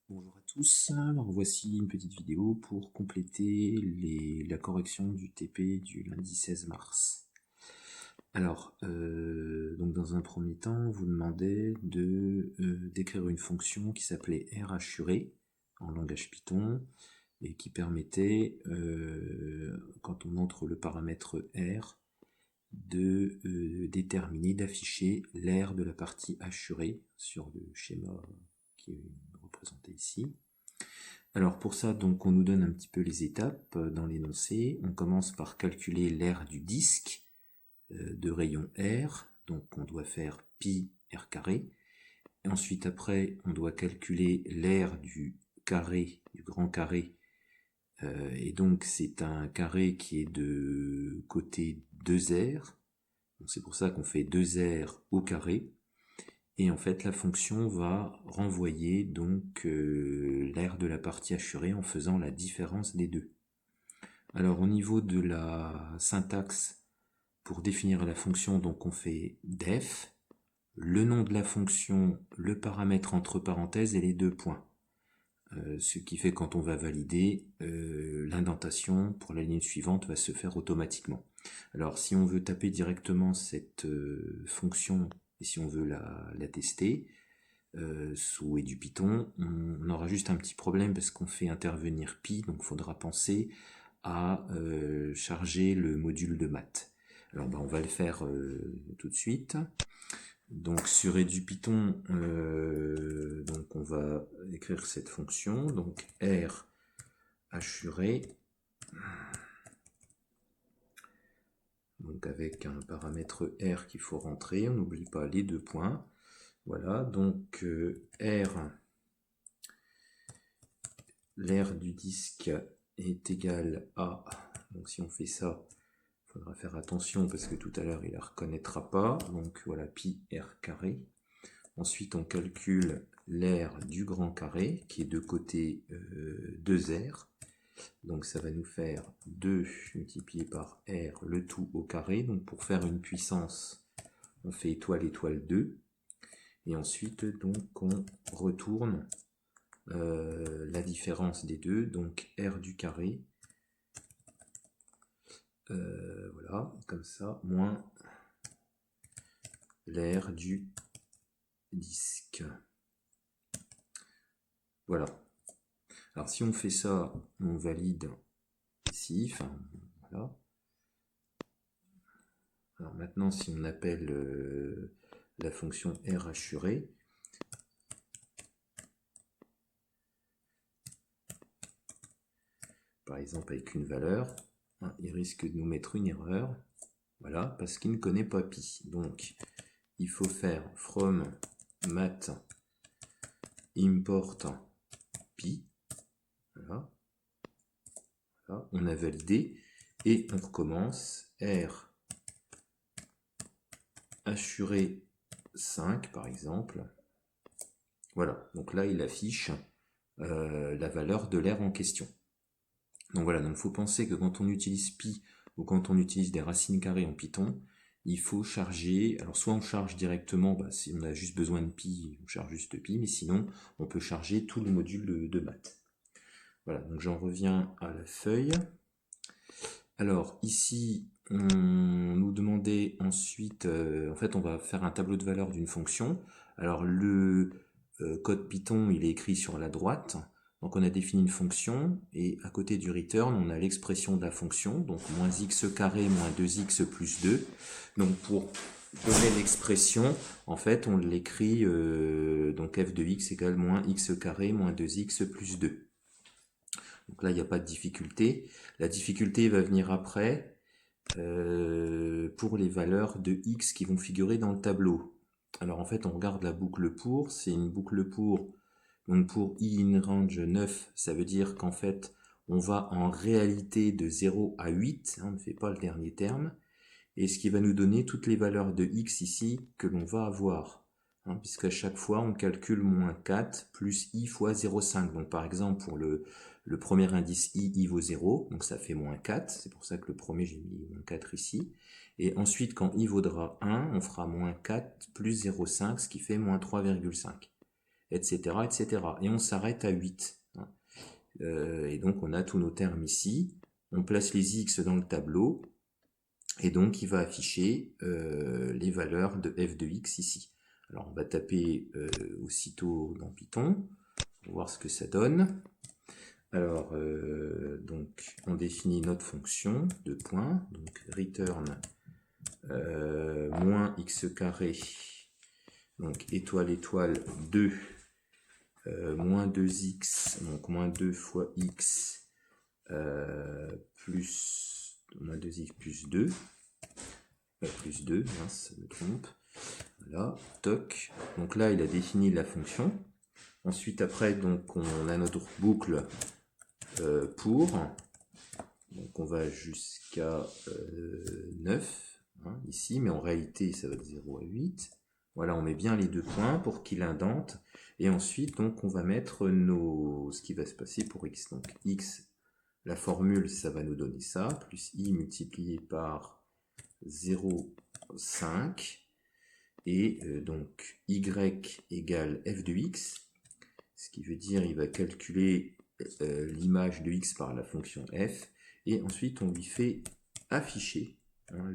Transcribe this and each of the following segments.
Bonjour à tous, alors voici une petite vidéo pour compléter la correction du TP du lundi 16 mars. Alors, donc dans un premier temps, on vous demandait d'écrire une fonction qui s'appelait R assuré en langage Python et qui permettait, quand on entre le paramètre R, de déterminer, d'afficher l'aire de la partie assurée sur le schéma qui est représenté ici. Alors pour ça, donc on nous donne un petit peu les étapes dans l'énoncé. On commence par calculer l'aire du disque de rayon R, donc on doit faire pi r carré. Et ensuite après, on doit calculer l'aire du carré, du grand carré. Et donc c'est un carré qui est de côté 2R. C'est pour ça qu'on fait 2R au carré. Et en fait, la fonction va renvoyer donc l'aire de la partie assurée en faisant la différence des deux. Alors au niveau de la syntaxe, pour définir la fonction, donc on fait def, le nom de la fonction, le paramètre entre parenthèses et les deux points. Ce qui fait quand on va valider, l'indentation pour la ligne suivante va se faire automatiquement. Alors si on veut taper directement cette fonction et si on veut la tester, sous EduPython, on aura juste un petit problème parce qu'on fait intervenir pi, donc il faudra penser à charger le module de maths. Alors on va le faire tout de suite. Donc sur EduPython, donc on va écrire cette fonction, donc R assuré, donc avec un paramètre R qu'il faut rentrer, on n'oublie pas les deux points. Voilà, donc R, l'aire du disque est égal à, donc si on fait ça, il faudra faire attention parce que tout à l'heure il ne la reconnaîtra pas, donc voilà, pi r carré. Ensuite on calcule l'aire du grand carré qui est de côté 2r, donc ça va nous faire 2 multiplié par r le tout au carré, donc pour faire une puissance on fait étoile étoile 2, et ensuite donc on retourne la différence des deux, donc r du carré, voilà, comme ça, moins l'aire du disque. Voilà. Alors si on fait ça, on valide ici, enfin, voilà. Alors maintenant, si on appelle la fonction R assurée, par exemple avec une valeur, il risque de nous mettre une erreur, voilà, parce qu'il ne connaît pas pi. Donc, il faut faire from math import pi, voilà. Voilà, on a validé, et on recommence R assuré 5 par exemple. Voilà, donc là il affiche la valeur de l'aire en question. Donc voilà, donc il faut penser que quand on utilise pi ou quand on utilise des racines carrées en Python, il faut charger, alors soit on charge directement, si on a juste besoin de pi, on charge juste pi, mais sinon on peut charger tout le module de maths. Voilà, donc j'en reviens à la feuille. Alors ici, on nous demandait ensuite, en fait on va faire un tableau de valeur d'une fonction. Alors le code Python il est écrit sur la droite, donc on a défini une fonction, et à côté du return on a l'expression de la fonction, donc moins x carré moins 2x plus 2. Donc pour donner l'expression, en fait on l'écrit, donc f de x égale moins x carré moins 2x plus 2. Donc là, il n'y a pas de difficulté. La difficulté va venir après pour les valeurs de x qui vont figurer dans le tableau. Alors en fait, on regarde la boucle pour. C'est une boucle pour. Donc pour i in range 9, ça veut dire qu'en fait, on va en réalité de 0 à 8. On ne fait pas le dernier terme. Et ce qui va nous donner toutes les valeurs de x ici que l'on va avoir. Puisqu'à chaque fois, on calcule moins 4 plus i fois 0,5. Donc par exemple, pour le premier indice i vaut 0, donc ça fait moins 4. C'est pour ça que le premier, j'ai mis moins 4 ici. Et ensuite, quand i vaudra 1, on fera moins 4 plus 0,5, ce qui fait moins 3,5. etc., etc. Et on s'arrête à 8. Hein. Et donc on a tous nos termes ici. On place les x dans le tableau. Et donc il va afficher les valeurs de f de x ici. Alors on va taper aussitôt dans Python pour voir ce que ça donne. Alors donc on définit notre fonction de point, donc return moins x carré, donc étoile étoile 2 moins 2x, donc moins 2 fois x plus moins 2x plus 2 plus 2, mince, je me trompe. Voilà, toc. Donc là, il a défini la fonction. Ensuite, après, donc on a notre boucle pour. Donc on va jusqu'à 9, hein, ici, mais en réalité, ça va de 0 à 8. Voilà, on met bien les deux points pour qu'il indente. Et ensuite, donc, on va mettre ce qui va se passer pour x. Donc x, la formule, ça va nous donner ça, plus i multiplié par 0,5 et donc y égale f de x, ce qui veut dire il va calculer l'image de x par la fonction f, et ensuite on lui fait afficher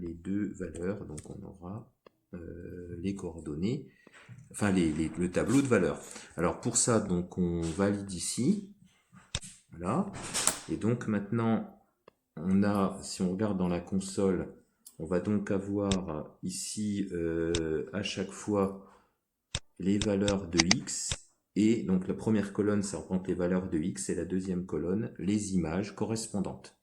les deux valeurs, donc on aura les coordonnées, enfin le tableau de valeurs. Alors pour ça, donc on valide ici, voilà, et donc maintenant on a, si on regarde dans la console, on va donc avoir ici à chaque fois les valeurs de x, et donc la première colonne ça représente les valeurs de x, et la deuxième colonne les images correspondantes.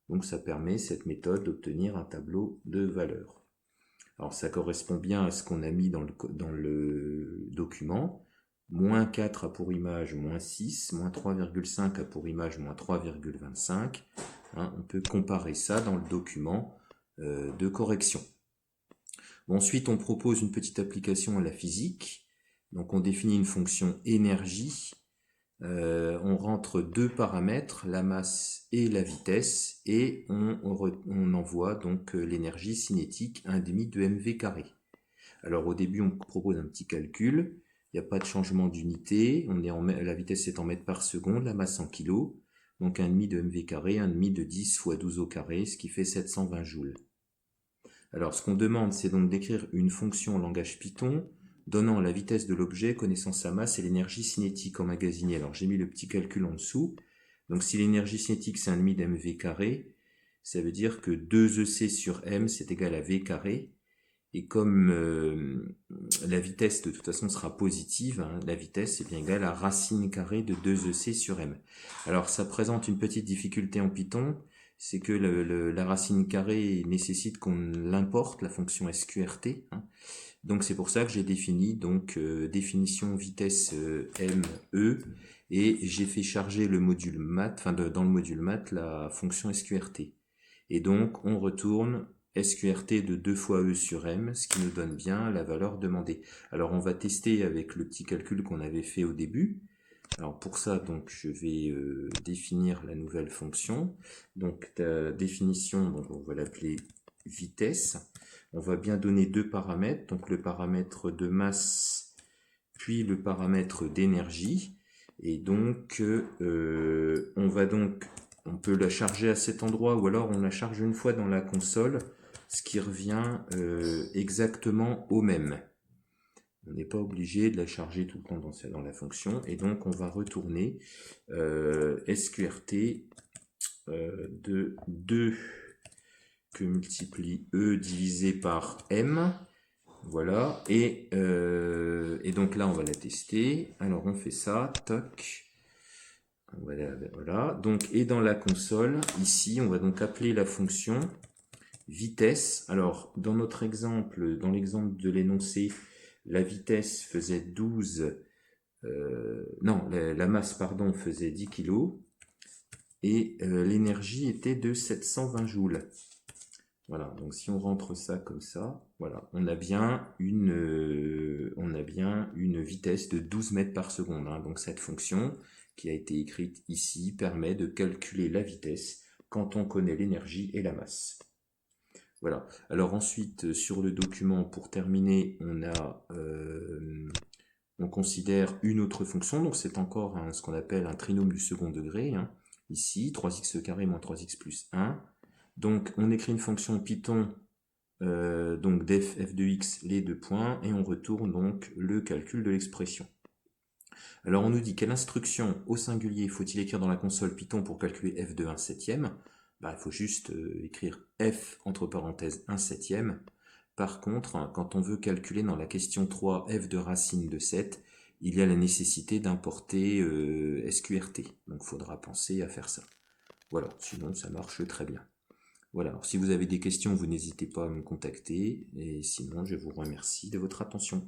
Donc ça permet, cette méthode, d'obtenir un tableau de valeurs. Alors ça correspond bien à ce qu'on a mis dans le document. Moins 4 a pour image moins 6, moins 3,5 a pour image moins 3,25. Hein, on peut comparer ça dans le document de correction. Bon, ensuite, on propose une petite application à la physique. Donc on définit une fonction énergie. On rentre deux paramètres, la masse et la vitesse, et on envoie donc l'énergie cinétique 1,5 de mv carré. Alors au début, on propose un petit calcul. Il n'y a pas de changement d'unité. La vitesse est en mètres par seconde, la masse en kilos. Donc 1,5 de mv carré, 1,5 de 10 fois 12 au carré, ce qui fait 720 joules. Alors ce qu'on demande, c'est donc d'écrire une fonction en langage Python donnant la vitesse de l'objet, connaissant sa masse et l'énergie cinétique emmagasinée. Alors j'ai mis le petit calcul en dessous. Donc si l'énergie cinétique c'est 1,5 d'mv carré, ça veut dire que 2EC sur m c'est égal à v carré. Et comme la vitesse de toute façon sera positive, hein, la vitesse est bien égale à racine carrée de 2EC sur m. Alors ça présente une petite difficulté en Python, c'est que la racine carrée nécessite qu'on l'importe, la fonction SQRT. Hein. Donc c'est pour ça que j'ai défini donc définition vitesse ME, et j'ai fait charger le module math, dans le module math la fonction SQRT. Et donc on retourne SQRT de 2 fois E sur M, ce qui nous donne bien la valeur demandée. Alors on va tester avec le petit calcul qu'on avait fait au début. Alors pour ça, donc je vais définir la nouvelle fonction. Donc la définition, donc on va l'appeler vitesse. On va bien donner deux paramètres, donc le paramètre de masse, puis le paramètre d'énergie. Et donc on peut la charger à cet endroit, ou alors on la charge une fois dans la console, ce qui revient exactement au même. On n'est pas obligé de la charger tout le temps dans la fonction, et donc on va retourner SQRT de 2 que multiplie E divisé par M. Voilà, et donc là on va la tester. Alors on fait ça, toc. Voilà, donc, et dans la console, ici, on va donc appeler la fonction vitesse. Alors, dans notre exemple, dans l'exemple de l'énoncé, la vitesse faisait 12, non, la masse, pardon, faisait 10 kg, et l'énergie était de 720 joules. Voilà, donc si on rentre ça comme ça, voilà, on a bien une vitesse de 12 mètres par seconde. Hein. Donc cette fonction qui a été écrite ici permet de calculer la vitesse quand on connaît l'énergie et la masse. Voilà. Alors ensuite, sur le document, pour terminer, on a on considère une autre fonction, donc c'est encore ce qu'on appelle un trinôme du second degré, hein. Ici, 3x carré moins 3x plus 1. Donc on écrit une fonction Python, donc def f de x, les deux points, et on retourne donc le calcul de l'expression. Alors on nous dit quelle instruction au singulier faut-il écrire dans la console Python pour calculer f de 1 septième. Bah, il faut juste écrire f entre parenthèses 1 septième. Par contre, quand on veut calculer dans la question 3 f de racine de 7, il y a la nécessité d'importer SQRT. Donc il faudra penser à faire ça. Voilà, sinon ça marche très bien. Voilà, alors si vous avez des questions, vous n'hésitez pas à me contacter. Et sinon, je vous remercie de votre attention.